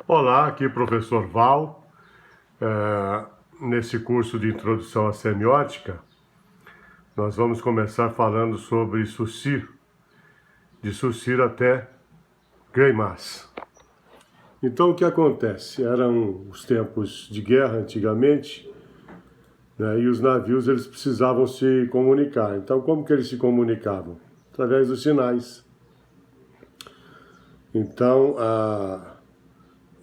Olá, aqui professor Val. Nesse curso de Introdução à Semiótica, nós vamos começar falando sobre Saussure, de Saussure até Greimas. Então, o que acontece? Eram os tempos de guerra antigamente, né, e os navios eles precisavam se comunicar. Então, como que eles se comunicavam? Através dos sinais. Então,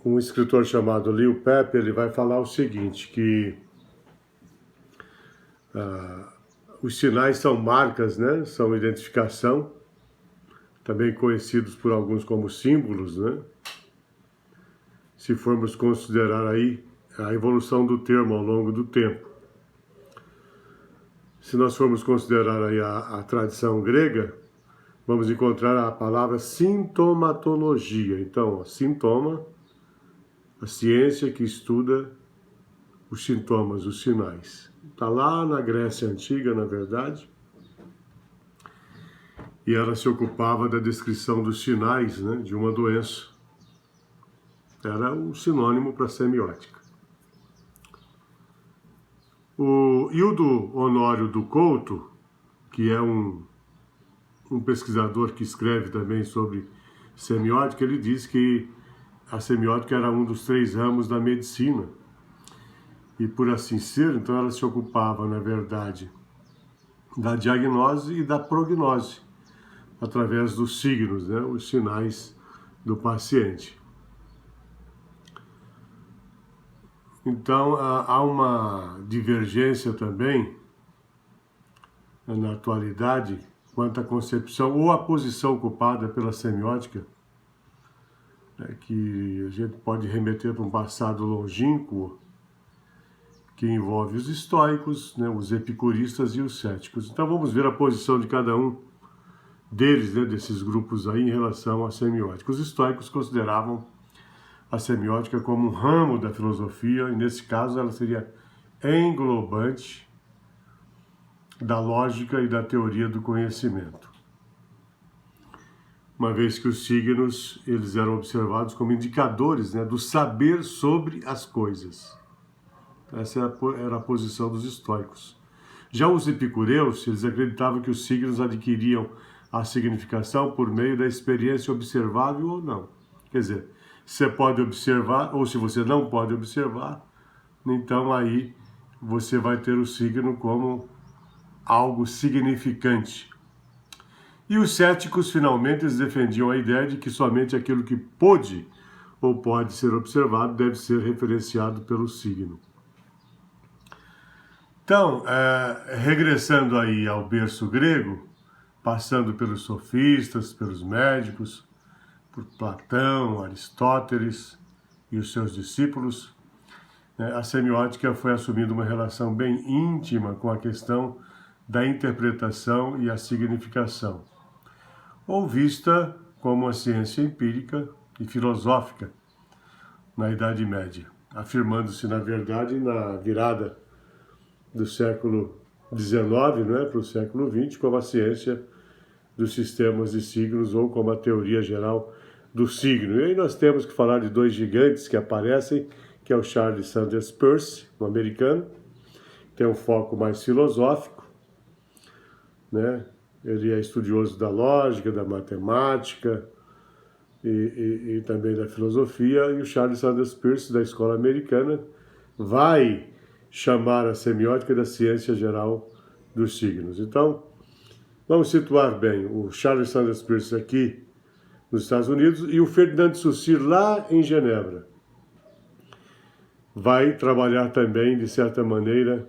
um escritor chamado Leo Pepe, ele vai falar o seguinte, que os sinais são marcas, né? São identificação, também conhecidos por alguns como símbolos, né? Se formos considerar aí a evolução do termo ao longo do tempo. Se nós formos considerar aí a tradição grega, vamos encontrar a palavra sintomatologia. Então, sintoma, a ciência que estuda os sintomas, os sinais. Está lá na Grécia Antiga, na verdade, e ela se ocupava da descrição dos sinais, né, de uma doença. Era um sinônimo para semiótica. O Hildo Honório do Couto, que é um pesquisador que escreve também sobre semiótica, ele diz que a semiótica era um dos 3 ramos da medicina. E por assim ser, então ela se ocupava, na verdade, da diagnose e da prognose, através dos signos, né, os sinais do paciente. Então, há uma divergência também, na atualidade, quanto à concepção ou à posição ocupada pela semiótica, que a gente pode remeter para um passado longínquo, que envolve os estoicos, né, os epicuristas e os céticos. Então, vamos ver a posição de cada um deles, né, desses grupos aí, em relação à semiótica. Os estoicos consideravam a semiótica como um ramo da filosofia, e nesse caso ela seria englobante da lógica e da teoria do conhecimento. Uma vez que os signos eles eram observados como indicadores, né, do saber sobre as coisas. Essa era a posição dos estoicos. Já os epicureus, eles acreditavam que os signos adquiriam a significação por meio da experiência observável ou não. Quer dizer, você pode observar, ou se você não pode observar, então aí você vai ter o signo como algo significante. E os céticos, finalmente, eles defendiam a ideia de que somente aquilo que pôde ou pode ser observado deve ser referenciado pelo signo. Então, regressando aí ao berço grego, passando pelos sofistas, pelos médicos, por Platão, Aristóteles e os seus discípulos, a semiótica foi assumindo uma relação bem íntima com a questão da interpretação e a significação, ou vista como uma ciência empírica e filosófica na Idade Média, afirmando-se, na verdade, na virada do século XIX, para o século XX, como a ciência dos sistemas de signos ou como a teoria geral do signo. E aí nós temos que falar de 2 gigantes que aparecem, que é o Charles Sanders Peirce, um americano, tem um foco mais filosófico, né? Ele é estudioso da lógica, da matemática e também da filosofia, e o Charles Sanders Peirce, da escola americana, vai chamar a semiótica da ciência geral dos signos. Então, vamos situar bem o Charles Sanders Peirce aqui nos Estados Unidos e o Ferdinand de Saussure lá em Genebra. Vai trabalhar também, de certa maneira,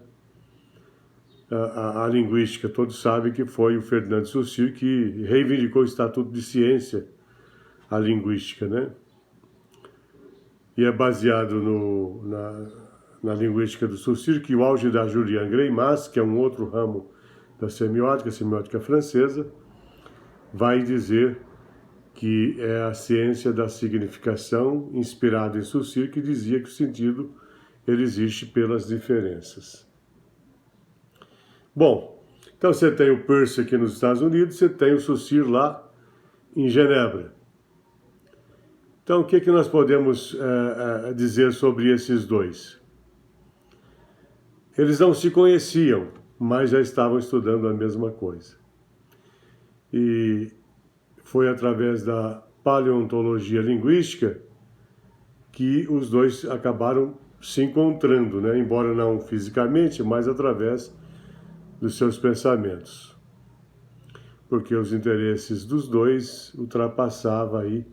a linguística. Todos sabem que foi o Ferdinand de Saussure que reivindicou o estatuto de ciência, a linguística, né? E é baseado na linguística do Saussure que o auge da Julian Greimas, que é um outro ramo da semiótica, a semiótica francesa, vai dizer que é a ciência da significação inspirada em Saussure, que dizia que o sentido ele existe pelas diferenças. Bom, então você tem o Peirce aqui nos Estados Unidos, você tem o Saussure lá em Genebra. Então, o que nós podemos dizer sobre esses dois? Eles não se conheciam, mas já estavam estudando a mesma coisa. E foi através da paleontologia linguística que os dois acabaram se encontrando, né? Embora não fisicamente, mas através dos seus pensamentos. Porque os interesses dos dois ultrapassavam aí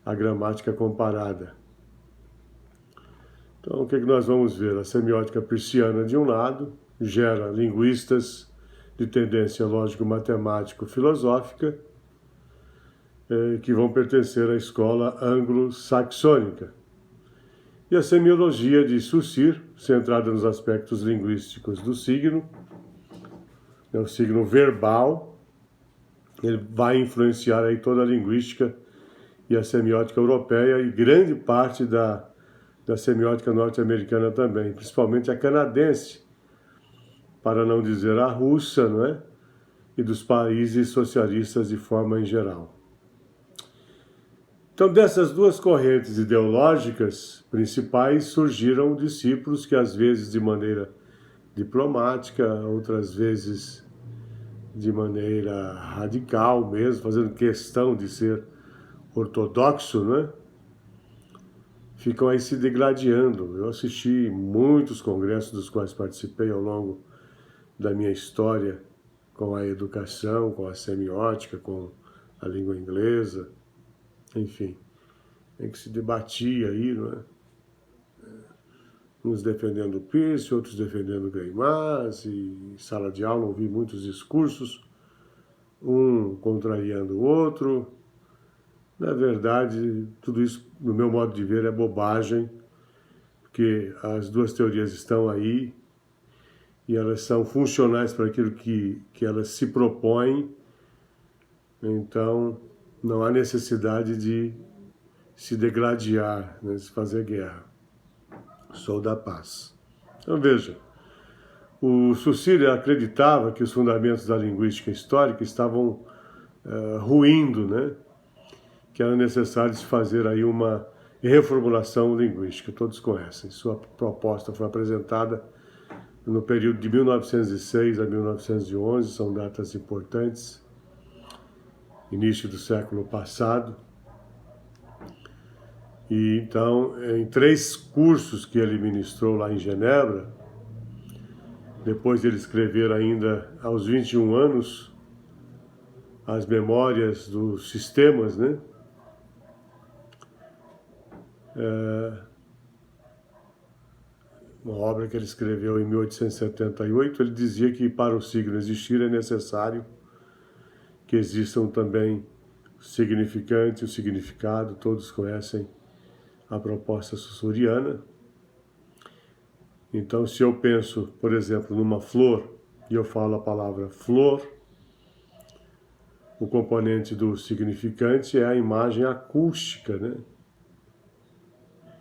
a gramática comparada. Então, o que nós vamos ver? A semiótica peirciana, de um lado, gera linguistas de tendência lógico-matemático-filosófica que vão pertencer à escola anglo-saxônica. E a semiologia de Saussure, centrada nos aspectos linguísticos do signo, o signo verbal, ele vai influenciar aí toda a linguística e a semiótica europeia e grande parte da semiótica norte-americana também, principalmente a canadense, para não dizer a russa, não é? E dos países socialistas de forma em geral. Então, dessas duas correntes ideológicas principais, surgiram discípulos que, às vezes de maneira diplomática, outras vezes de maneira radical mesmo, fazendo questão de ser ortodoxo, né? Ficam aí se degladiando. Eu assisti muitos congressos dos quais participei ao longo da minha história com a educação, com a semiótica, com a língua inglesa, enfim, em que se debatia aí, não é? Uns defendendo Peirce, outros defendendo Greimas, e em sala de aula ouvi muitos discursos, um contrariando o outro. Na verdade, tudo isso, no meu modo de ver, é bobagem, porque as duas teorias estão aí e elas são funcionais para aquilo que elas se propõem, então não há necessidade de se degladiar, né, de se fazer guerra. Sou da paz. Então veja, o Saussure acreditava que os fundamentos da linguística histórica estavam ruindo, né? Que era necessário se fazer aí uma reformulação linguística, todos conhecem. Sua proposta foi apresentada no período de 1906 a 1911, são datas importantes, início do século passado. E então, em 3 cursos que ele ministrou lá em Genebra, depois de ele escrever ainda aos 21 anos as memórias dos sistemas, né? Uma obra que ele escreveu em 1878, ele dizia que para o signo existir é necessário que existam também o significante e o significado, todos conhecem a proposta saussuriana. Então, se eu penso, por exemplo, numa flor, e eu falo a palavra flor, o componente do significante é a imagem acústica, né?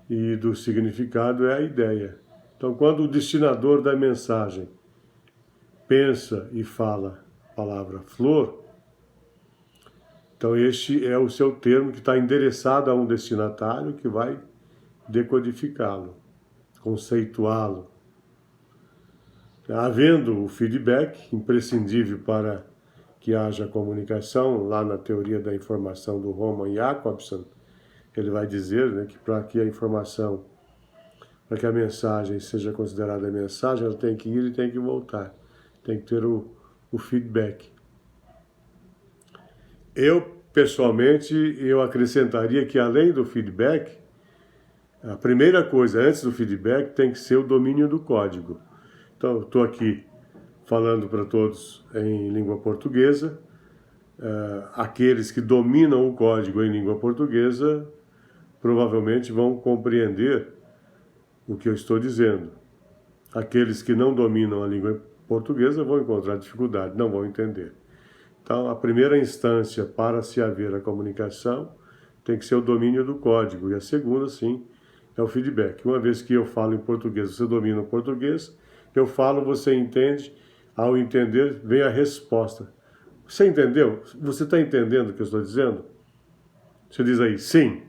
E do significado é a ideia. Então, quando o destinador da mensagem pensa e fala a palavra flor, então este é o seu termo que está endereçado a um destinatário que vai decodificá-lo, conceituá-lo. Havendo o feedback, imprescindível para que haja comunicação, lá na teoria da informação do Roman Jakobson, ele vai dizer, né, que para que a informação, para que a mensagem seja considerada mensagem, ela tem que ir e tem que voltar. Tem que ter o feedback. Eu, pessoalmente, eu acrescentaria que além do feedback, a primeira coisa, antes do feedback, tem que ser o domínio do código. Então, eu estou aqui falando para todos em língua portuguesa. Aqueles que dominam o código em língua portuguesa provavelmente vão compreender o que eu estou dizendo. Aqueles que não dominam a língua portuguesa vão encontrar dificuldade, não vão entender. Então, a primeira instância para se haver a comunicação tem que ser o domínio do código. E a segunda, sim, é o feedback. Uma vez que eu falo em português, você domina o português, eu falo, você entende, ao entender, vem a resposta. Você entendeu? Você está entendendo o que eu estou dizendo? Você diz aí, sim.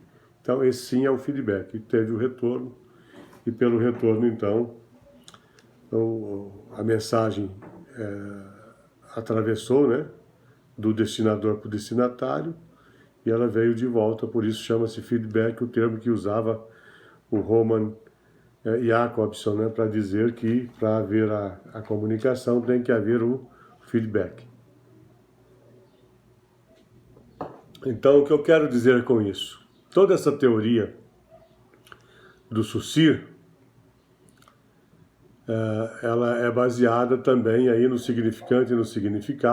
Então, esse sim é o feedback. E teve o retorno, e pelo retorno, então, a mensagem atravessou, né, do destinador para o destinatário, e ela veio de volta, por isso chama-se feedback, o termo que usava o Roman Jakobson, né, para dizer que para haver a comunicação tem que haver o feedback. Então, o que eu quero dizer com isso? Toda essa teoria do Saussure, ela é baseada também aí no significante e no significado.